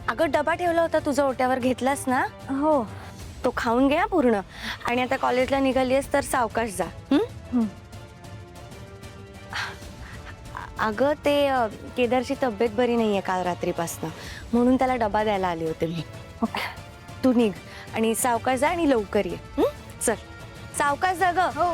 अगं डबा ठेवला होता तुझा ओट्यावर, घेतलास ना? हो. तो खाऊन घे पूर्ण. आणि आता कॉलेजला निघालीस तर सावकाश जा. अगं ते केदारची तब्येत बरी नाहीये काल रात्रीपासून, म्हणून त्याला डबा द्यायला आले होते मी. ओके. तू निघ आणि सावकाश जा आणि लवकर ये. चल सावकाश जा ग. हो.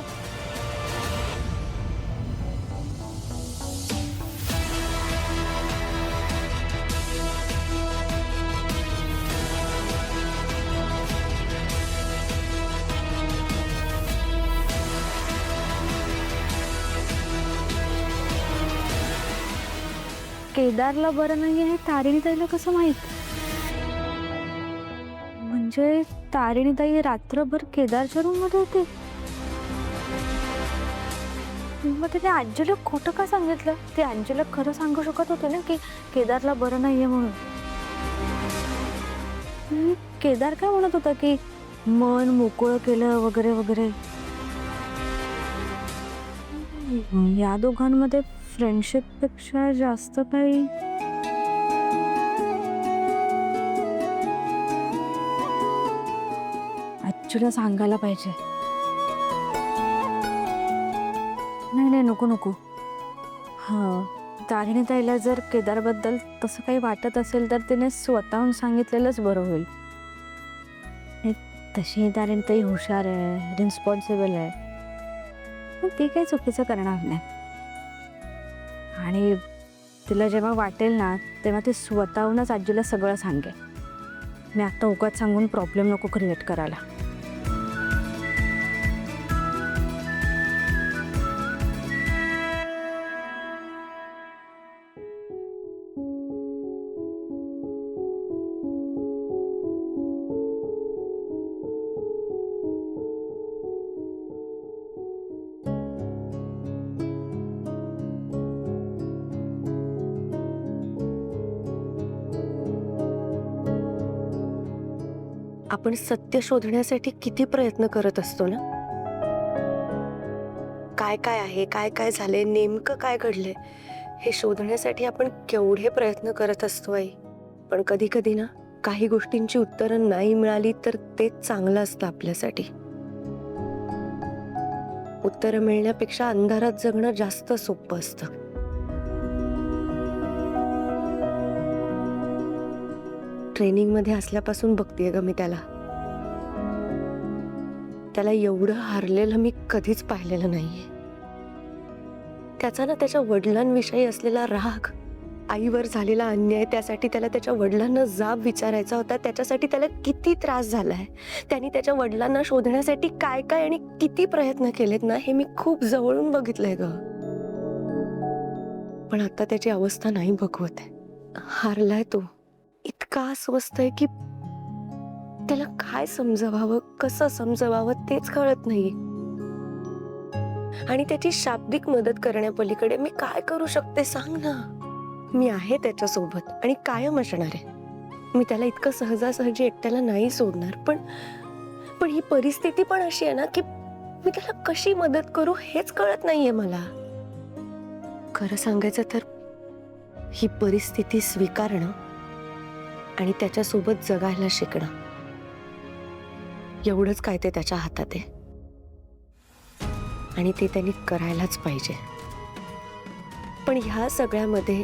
केदारला बरं नाहीये हे तारिणीताईला कसं माहित? म्हणजे तारिणीताई रात्रभर केदारच्या रूम मध्ये होती. मग त्याने अंजलीला खोटं का सांगितलं? ते अंजलीला खरं सांगू शकत होते ना की केदारला बरं नाहीये म्हणून. केदार काय म्हणत होता की मन मोकळं केलं वगैरे वगैरे. या दोघांमध्ये फ्रेंडशिप पेक्षा जास्त काही आजूला सांगायला पाहिजे. नाही नाही नको नको. हा तारिणीताईला जर केदारबद्दल तसं काही वाटत असेल तर तिने स्वतःहून सांगितलेलंच बरं होईल. तशी तारिणीताई हुशार आहे, रिस्पॉन्सिबल आहे, पण ती काही चुकीचं करणार नाही. आणि तिला जेव्हा वाटेल ना तेव्हा ती स्वतःहूनच आजीला सगळं सांगेल. मी आता उगाच सांगून प्रॉब्लेम नको क्रिएट करायला. आपण सत्य शोधण्यासाठी किती प्रयत्न करत असतो ना. काय काय आहे, काय काय झाले, नेमकं काय घडले हे शोधण्यासाठी आपण केवढे प्रयत्न करत असतो आई. पण कधी कधी ना काही गोष्टींची उत्तरं नाही मिळाली तर तेच चांगलं असतं आपल्यासाठी. उत्तरं मिळण्यापेक्षा अंधारात जगणं जास्त सोपं असतं. ट्रेनिंग मध्ये असल्यापासून बघतेय ग मी त्याला. त्याला एवढं हारलेलं मी कधीच पाहिलेलं नाहीये. त्याचा ना त्याच्या वडिलांविषयी असलेला राग, आईवर झालेला अन्याय, त्यासाठी त्याला त्याच्या वडिलांना जाब विचारायचा होता. त्याच्यासाठी त्याला किती त्रास झालाय. त्यांनी त्याच्या वडिलांना शोधण्यासाठी काय काय आणि किती प्रयत्न केलेत ना हे मी खूप जवळून बघितलंय ग. पण आता त्याची अवस्था नाही बघवत आहे. हारलाय तो. इतका अस्वस्थ आहे की त्याला काय समजवावं, कसं समजवावं तेच कळत नाही. आणि त्याची शाब्दिक मदत करण्यापलीकडे मी काय करू शकते सांग ना. मी आहे त्याच्या सोबत आणि कायम असणार आहे. मी त्याला इतकं सहजासहजी एकट्याला नाही सोडणार. पण ही परिस्थिती पण अशी आहे ना की मी त्याला कशी मदत करू हेच कळत नाहीये मला. खरं सांगायचं तर ही परिस्थिती स्वीकारणं आणि त्याच्यासोबत जगायला शिकणं एवढंच काय ते त्याच्या हातात आहे. आणि ते त्यांनी करायलाच पाहिजे. पण ह्या सगळ्यामध्ये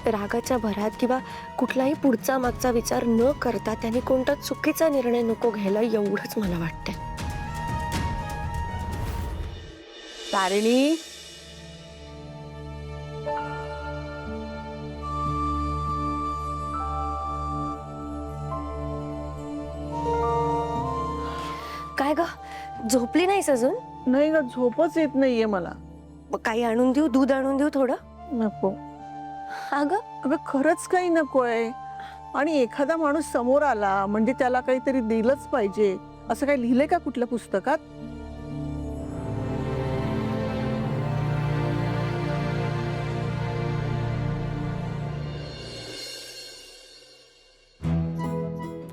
रागाच्या भरात किंवा कुठलाही पुढचा मागचा विचार न करता त्यांनी कोणता चुकीचा निर्णय नको घ्यायला एवढंच मला वाटतंय. तारिणी, काय ग झोपली नाहीस अजून? नाही ग, झोपच येत नाहीये मला. मग काही आणून देऊ, दूध आणून देऊ थोडं? नको अगं अगं, खरंच काही नकोय. आणि एखादा माणूस समोर आला म्हणजे त्याला काहीतरी दिलंच पाहिजे असं काही लिहिलंय का कुठल्या पुस्तकात?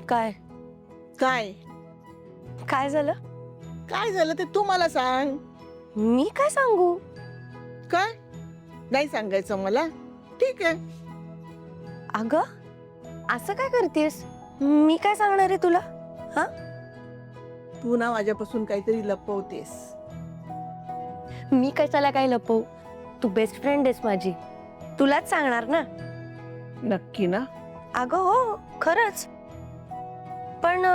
काय काय काय झालं? काय झालं ते तू मला सांग. मी काय सांगू? काय नाही सांगायचं मला? ठीक आहे. अगं असं काय करतेस? मी काय सांगणार आहे तुला? तू ना माझ्यापासून काहीतरी लपवतेस. मी कशाला काय लपवू? तू बेस्ट फ्रेंड आहेस माझी, तुलाच सांगणार ना. नक्की ना? अगं हो, खरंच. पण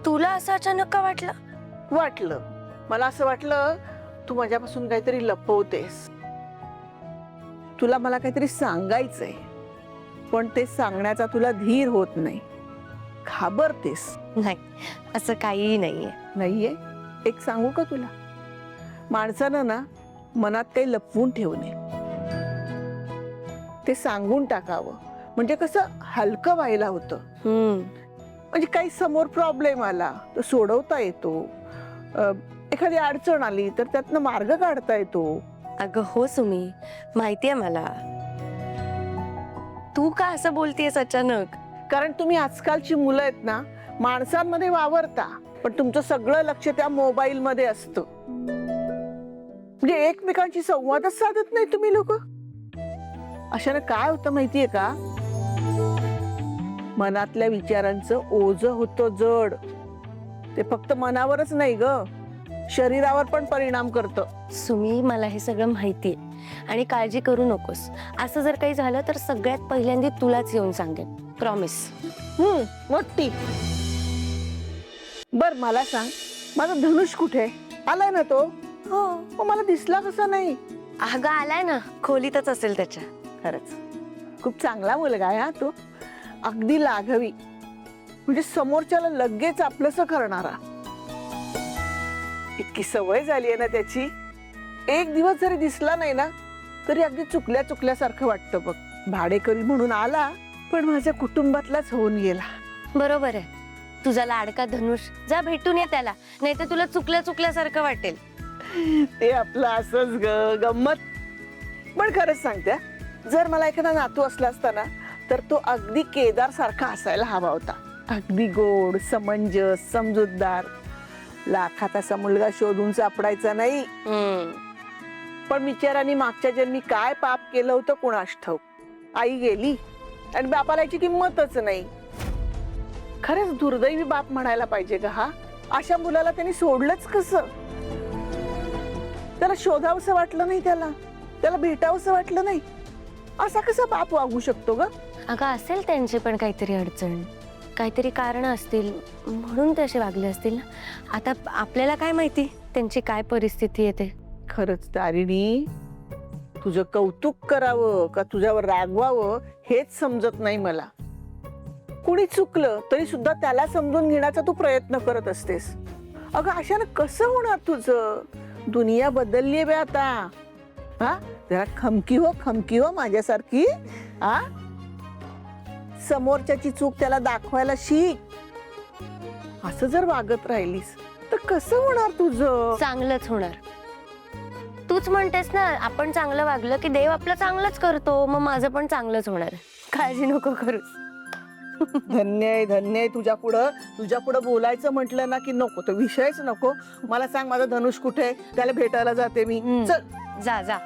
तुला असं अचानक का वाटलं? वाटलं, मला असं वाटलं तू माझ्यापासून काहीतरी लपवतेस. तुला मला काहीतरी सांगायचंय, पण ते सांगण्याचा तुला धीर होत नाही, घाबरतेस. नाही, असं काहीही नाहीये. नाहीये? एक सांगू का तुला? माणसानं ना मनात काही लपवून ठेवू नये, ते सांगून टाकावं. म्हणजे कसं हलकं व्हायला होतं. म्हणजे काही समोर प्रॉब्लेम आला तर सोडवता येतो. एखादी अडचण आली तर त्यातनं मार्ग काढता येतो. अगं हो सुमी, माहितीये मला. तू का असं बोलतेस अचानक? कारण तुम्ही आजकालची मुलं आहेत ना, माणसांमध्ये वावरता पण तुमचं सगळं लक्ष त्या मोबाईल मध्ये असतं. म्हणजे एकमेकांशी संवादच साधत नाही तुम्ही लोक. अशाने काय होतं माहितीये का? मनातल्या विचारांचं ओझं होतं जड. ते फक्त मनावरच नाही ग, शरीरावर पण परिणाम करतं. सुमी, मला हे सगळं माहितीये आणि काळजी करू नकोस. असं जर काही झालं तर सगळ्यात पहिल्यांदा तुलाच येऊन सांगेन, प्रॉमिस. मोठी. बर मला सांग, माझा धनुष कुठे आलाय ना तो? हो. मग मला दिसला कसा नाही? अगं आलाय ना, खोलीतच असेल त्याच्या. खरंच खूप चांगला मुलगा आहे हा तो. अगदी लाघवी, म्हणजे समोरच्याला लगेच आपलंसं करणारा. इतकी सवय झाली आहे ना त्याची. एक दिवस जरी दिसला नाही ना तरी अगदी चुकल्यासारखं वाटतं बघ. भाडेकरी म्हणून आला पण माझ्या कुटुंबातलाच होऊन गेला. बरोबर आहे, तुझा लाडका धनुष. जा भेटून ये त्याला, नाही तर तुला चुकल्यासारखं वाटेल. ते आपलं असंच गंमत. पण खरंच सांगते, जर मला एखादा नातू असला असता ना तर तो अगदी केदार सारखा असायला हवा होता. अगदी गोड, समंजस, समजूतदार. लाखात असा मुलगा शोधून सापडायचा नाही. पण बिचारांनी मागच्या जन्मी काय पाप केलं होतं कुणास ठाऊक. आई गेली आणि बापाला याची किंमतच नाही. खरंच दुर्दैवी बाप म्हणायला पाहिजे का हा? अशा मुलाला त्यांनी सोडलंच कसं? त्याला शोधावंसं वाटलं नाही, त्याला भेटावंसं वाटलं नाही. असा कसा बाप वागू शकतो ग? अगं असेल त्यांची पण काहीतरी अडचण, काहीतरी कारण असतील म्हणून ते असे वागले असतील ना. आता आपल्याला काय माहिती त्यांची काय परिस्थिती येते. खरंच तारिणी, तुझं कौतुक करावं का तुझ्यावर रागवावं हेच समजत नाही मला. कुणी चुकलं तरी सुद्धा त्याला समजून घेण्याचा तू प्रयत्न करत असतेस. अगं अशानं कसं होणार तुझं? दुनिया बदलली बे आता. हा, जरा खमकी हो माझ्यासारखी. हा, समोरच्याची चूक त्याला दाखवायला शिक. असं जर वागत राहिलीस तर कसं होणार तुझं? चांगलंच होणार. तूच म्हणतेस ना, आपण चांगलं वागलं की देव आपलं चांगलंच करतो. मग माझं पण चांगलंच होणार. काळजी नको करूस. धन्य आहे तुझ्या पुढं बोलायचं म्हटलं ना की नको, तो विषयच नको. मला सांग, माझा धनुष कुठे? त्याला भेटायला जाते मी. चल जा.